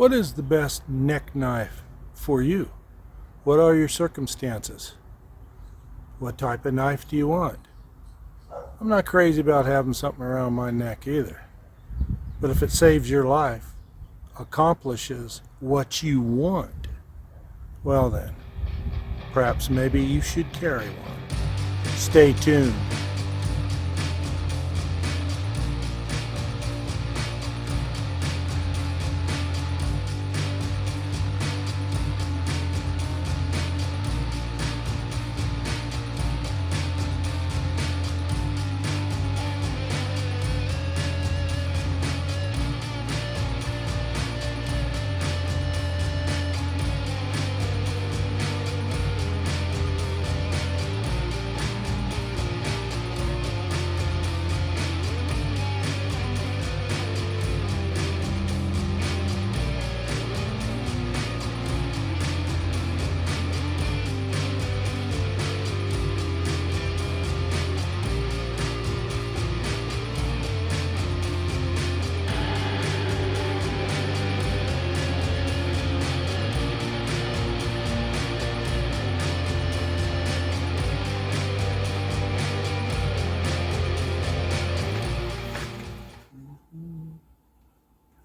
What is the best neck knife for you? What are your circumstances? What type of knife do you want? I'm not crazy about having something around my neck either. But if it saves your life, accomplishes what you want, well then, perhaps maybe you should carry one. Stay tuned.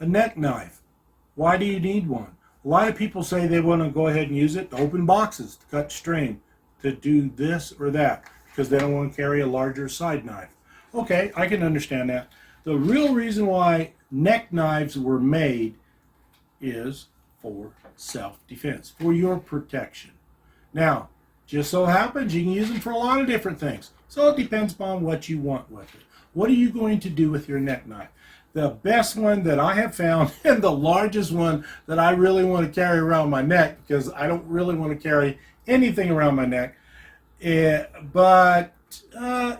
A neck knife. Why do you need one? A lot of people say they want to go ahead and use it to open boxes, to cut string, to do this or that, because they don't want to carry a larger side knife. Okay, I can understand that. The real reason why neck knives were made is for self-defense, for your protection. Now, just so happens you can use them for a lot of different things. So it depends upon what you want with it. What are you going to do with your neck knife? The best one that I have found, and the largest one that I really want to carry around my neck, because I don't really want to carry anything around my neck, but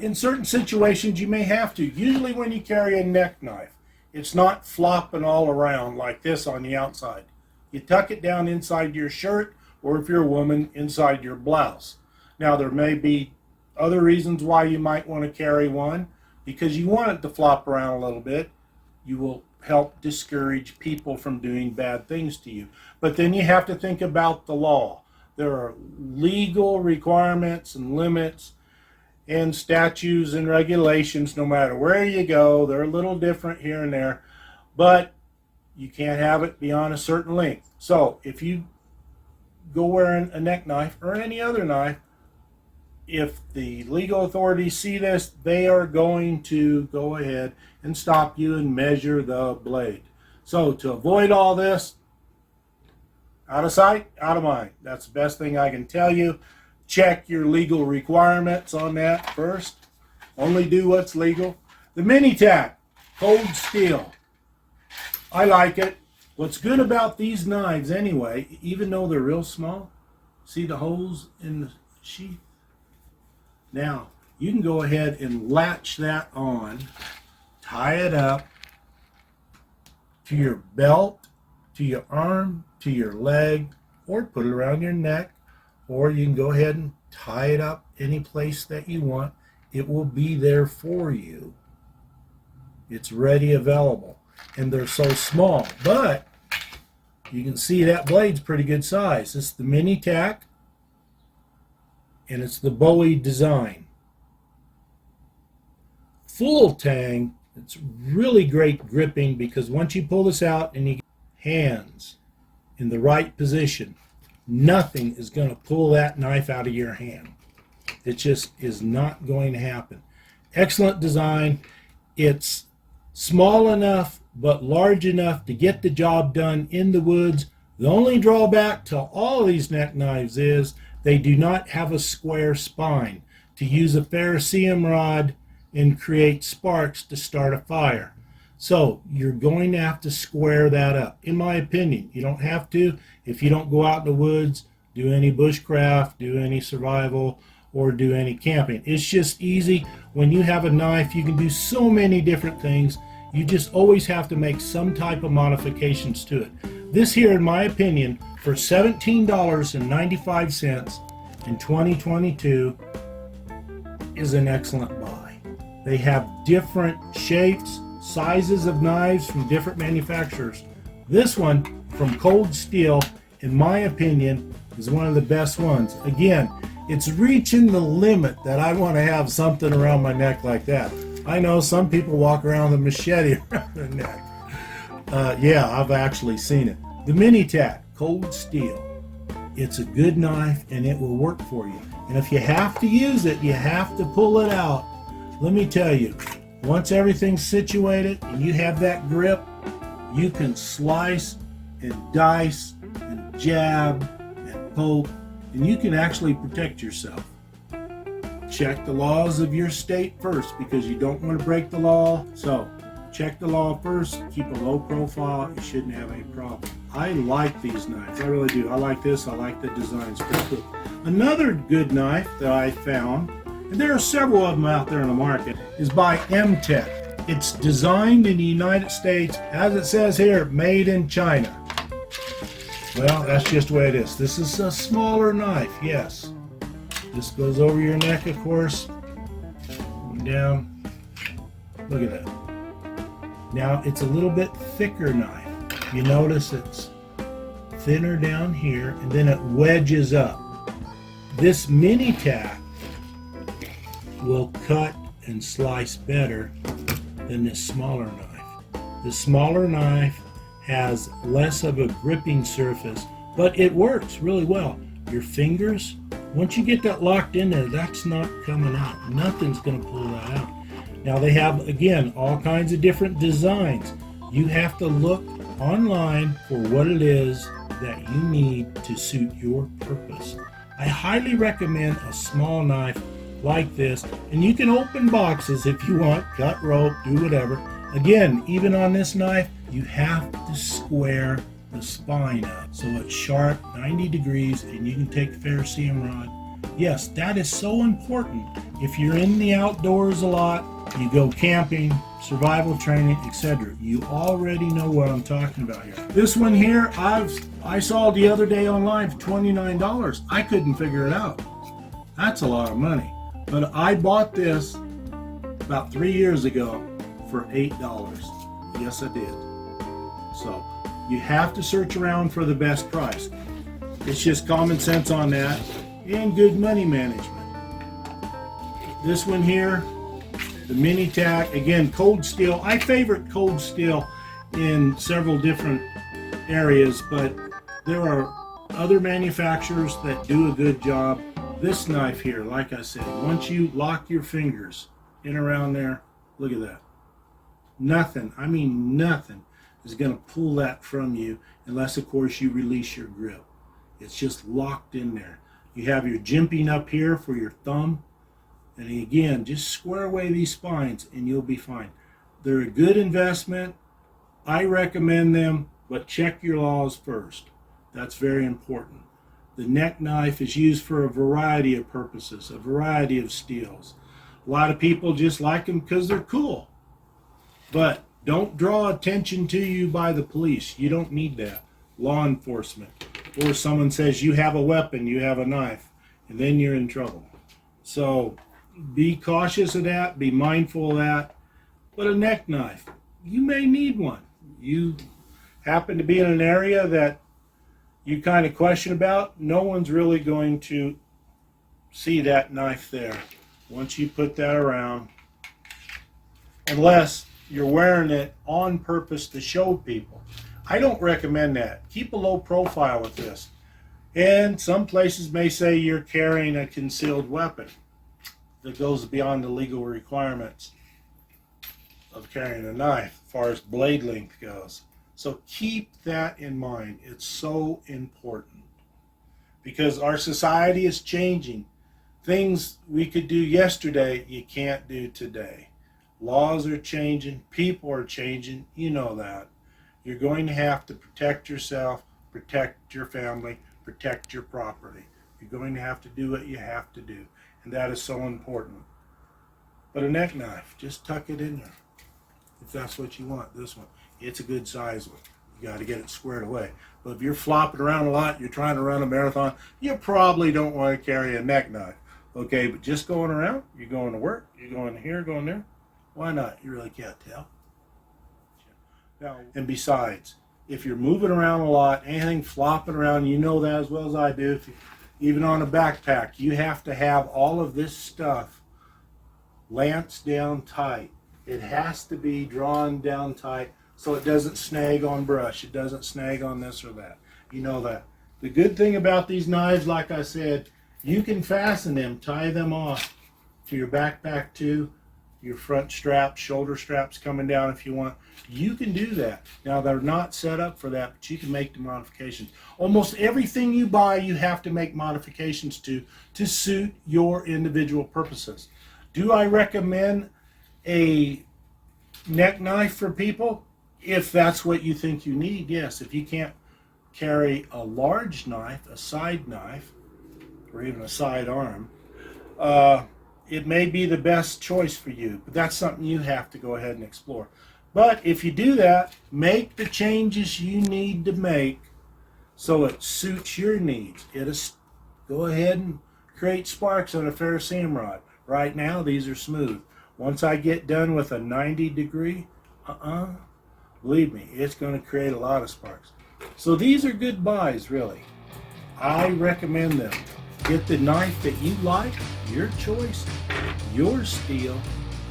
in certain situations you may have to. Usually when you carry a neck knife, it's not flopping all around like this on the outside. You tuck it down inside your shirt, or if you're a woman, inside your blouse. Now there may be other reasons why you might want to carry one, because you want it to flop around a little bit. You will help discourage people from doing bad things to you. But then you have to think about the law. There are legal requirements and limits and statutes and regulations no matter where you go. They're a little different here and there, but you can't have it beyond a certain length. So if you go wearing a neck knife or any other knife, if the legal authorities see this, they are going to go ahead and stop you and measure the blade. So to avoid all this, out of sight, out of mind. That's the best thing I can tell you. Check your legal requirements on that first. Only do what's legal. The MTech, cold steel. I like it. What's good about these knives anyway, even though they're real small, see the holes in the sheath? Now, you can go ahead and latch that on, tie it up to your belt, to your arm, to your leg, or put it around your neck, or you can go ahead and tie it up any place that you want. It will be there for you. It's ready, available, and they're so small, but you can see that blade's pretty good size. It's the MTech, and it's the Bowie design. Full tang, it's really great gripping, because once you pull this out and you get hands in the right position, nothing is going to pull that knife out of your hand. It just is not going to happen. Excellent design. It's small enough but large enough to get the job done in the woods. The only drawback to all of these neck knives is they do not have a square spine to use a ferrocerium rod and create sparks to start a fire. So you're going to have to square that up. In my opinion, you don't have to if you don't go out in the woods, do any bushcraft, do any survival, or do any camping. It's just easy. When you have a knife, you can do so many different things. You just always have to make some type of modifications to it. This here, in my opinion, for $17.95 in 2022 is an excellent buy. They have different shapes, sizes of knives from different manufacturers, This one from Cold Steel, in my opinion, is one of the best ones. Again, it's reaching the limit that I want to have something around my neck like that. I know some people walk around with a machete around their neck. Yeah, I've actually seen it. The MTech Cold Steel. It's a good knife and it will work for you. And if you have to use it, you have to pull it out. Let me tell you, once everything's situated and you have that grip, you can slice and dice and jab and poke, and you can actually protect yourself. Check the laws of your state first, because you don't want to break the law. So check the law first, keep a low profile, you shouldn't have any problem. I like these knives, I really do. I like this, I like the designs, pretty cool. Another good knife that I found, and there are several of them out there in the market, is by MTech. It's designed in the United States, as it says here, made in China. Well, that's just the way it is. This is a smaller knife, yes. This goes over your neck, of course, down. Look at that. Now, it's a little bit thicker knife. You notice it's thinner down here, and then it wedges up. This MTech will cut and slice better than this smaller knife. The smaller knife has less of a gripping surface, but it works really well. Your fingers, once you get that locked in there, that's not coming out. Nothing's going to pull that out. Now they have, again, all kinds of different designs. You have to look online for what it is that you need to suit your purpose. I highly recommend a small knife like this, and you can open boxes if you want, cut rope, do whatever. Again, even on this knife, you have to square the spine up so it's sharp, 90 degrees, and you can take the ferrocerium rod. Yes, that is so important. If you're in the outdoors a lot, you go camping, survival training, etc. You already know what I'm talking about here. This one here, I saw the other day online for $29. I couldn't figure it out. That's a lot of money. But I bought this about 3 years ago for $8. Yes, I did. So you have to search around for the best price. It's just common sense on that and good money management. This one here, the MTech, again, Cold Steel. I favorite Cold Steel in several different areas, but there are other manufacturers that do a good job. This knife here, like I said, once you lock your fingers in around there, look at that. Nothing, I mean nothing, is going to pull that from you unless, of course, you release your grip. It's just locked in there. You have your jimping up here for your thumb. And again, just square away these spines and you'll be fine. They're a good investment. I recommend them, but check your laws first. That's very important. The neck knife is used for a variety of purposes, a variety of steels. A lot of people just like them because they're cool. But don't draw attention to you by the police. You don't need that. Law enforcement. Or someone says you have a weapon, you have a knife, and then you're in trouble. So be cautious of that, be mindful of that. But a neck knife, you may need one. You happen to be in an area that you kind of question about, no one's really going to see that knife there once you put that around, unless you're wearing it on purpose to show people. I don't recommend that. Keep a low profile with this. And some places may say you're carrying a concealed weapon that goes beyond the legal requirements of carrying a knife as far as blade length goes. So keep that in mind. It's so important because our society is changing. Things we could do yesterday, you can't do today. Laws are changing. People are changing. You know that. You're going to have to protect yourself, protect your family, protect your property. You're going to have to do what you have to do. And that is so important. But a neck knife, just tuck it in there. If that's what you want, this one. It's a good size one. You got to get it squared away. But if you're flopping around a lot, you're trying to run a marathon, you probably don't want to carry a neck knife. Okay, but just going around, you're going to work, you're going here, going there. Why not? You really can't tell. Now, and besides, if you're moving around a lot, anything flopping around, you know that as well as I do. Even on a backpack, you have to have all of this stuff lanced down tight. It has to be drawn down tight so it doesn't snag on brush. It doesn't snag on this or that. You know that. The good thing about these knives, like I said, you can fasten them, tie them off to your backpack too, your front straps, shoulder straps coming down if you want. You can do that. Now, they're not set up for that, but you can make the modifications. Almost everything you buy, you have to make modifications to suit your individual purposes. Do I recommend a neck knife for people? If that's what you think you need, yes. If you can't carry a large knife, a side knife, or even a side arm, it may be the best choice for you, but that's something you have to go ahead and explore. But if you do that, make the changes you need to make so it suits your needs. Go ahead and create sparks on a ferrocerium rod. Right now, these are smooth. Once I get done with a 90 degree, believe me, it's going to create a lot of sparks. So these are good buys, really. I recommend them. Get the knife that you like, your choice, your steel,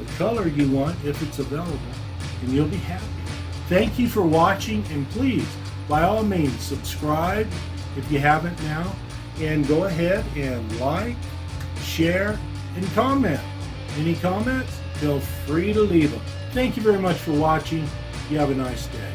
the color you want if it's available, and you'll be happy. Thank you for watching, and please, by all means, subscribe if you haven't now, and go ahead and like, share, and comment. Any comments? Feel free to leave them. Thank you very much for watching. You have a nice day.